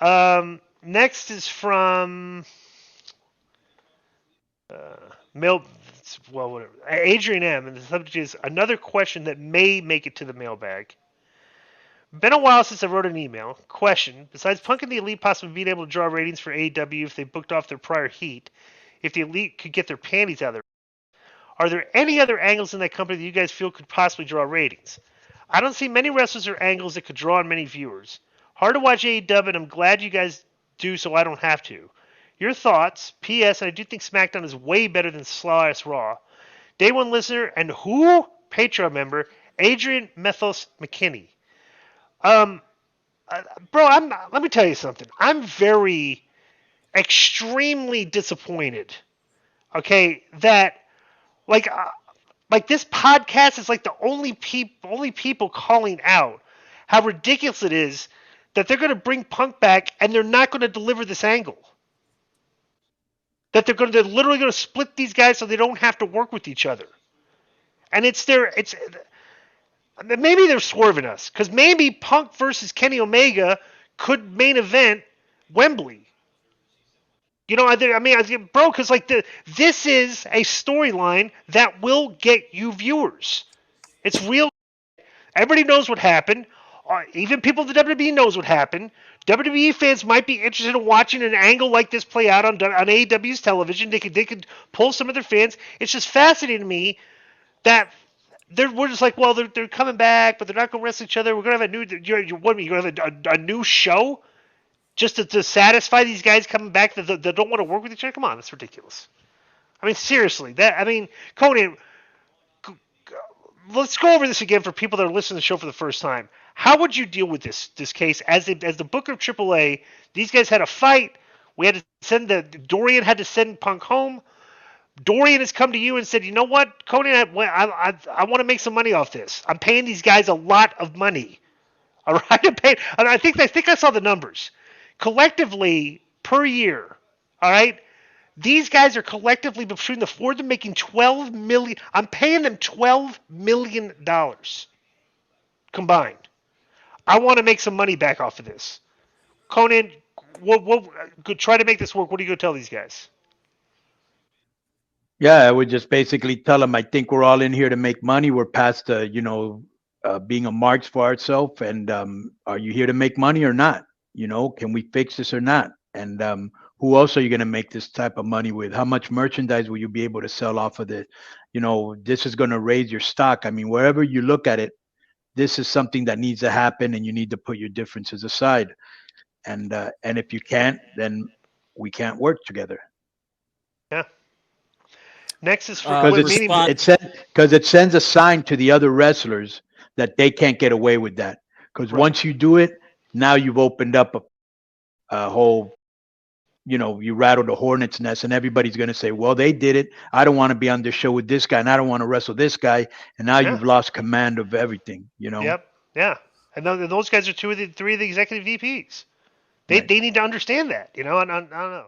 Next is from mail. Well, whatever. Adrian M. And the subject is another question that may make it to the mailbag. Been a while since I wrote an email. Question: besides Punk and the Elite possibly being able to draw ratings for AEW if they booked off their prior heat, if the Elite could get their panties out of their, are there any other angles in that company that you guys feel could possibly draw ratings? I don't see many wrestlers or angles that could draw on many viewers. Hard to watch AEW, and I'm glad you guys do so I don't have to. Your thoughts? P.S. I do think SmackDown is way better than Slash Raw. Day one listener and who? Patreon member Adrian Methos McKinney. Um, bro, let me tell you something. I'm very extremely disappointed. Okay, that like this podcast is like the only people calling out how ridiculous it is that they're going to bring Punk back and they're not going to deliver this angle. That they're literally going to split these guys so they don't have to work with each other. And it's maybe they're swerving us because maybe Punk versus Kenny Omega could main event Wembley. You know, bro, because this is a storyline that will get you viewers. It's real. Everybody knows what happened. Even people in the WWE knows what happened. WWE fans might be interested in watching an angle like this play out on AEW's television. They could pull some of their fans. It's just fascinating to me that we're just like, well, they're coming back, but they're not going to wrestle each other. We're going to have a new. You're going to have a new show just to satisfy these guys coming back that don't want to work with each other. Come on, that's ridiculous. I mean, seriously, Konnan, let's go over this again for people that are listening to the show for the first time. How would you deal with this case as the booker of AAA? These guys had a fight. We had to send Dorian had to send Punk home. Dorian has come to you and said, you know what, Konnan, I want to make some money off this. I'm paying these guys a lot of money. All right, I think I saw the numbers. Collectively per year, all right, these guys are collectively between the four of them making $12 million. I'm paying them $12 million combined. I want to make some money back off of this. Konnan, we'll try to make this work. What are you going to tell these guys? Yeah, I would just basically tell them, I think we're all in here to make money. We're past, being a marks for ourselves. And are you here to make money or not? Can we fix this or not? And who else are you going to make this type of money with? How much merchandise will you be able to sell off of it? This is going to raise your stock. I mean, wherever you look at it, this is something that needs to happen, and you need to put your differences aside. And if you can't, then we can't work together. Yeah. Next is because it sends a sign to the other wrestlers that they can't get away with that. Because once you do it, now you've opened up a whole, you rattled a hornet's nest, and everybody's going to say, well, they did it. I don't want to be on this show with this guy, and I don't want to wrestle this guy. And now you've lost command of everything, Yep. Yeah. And those guys are three of the executive VPs. They need to understand that, I don't know.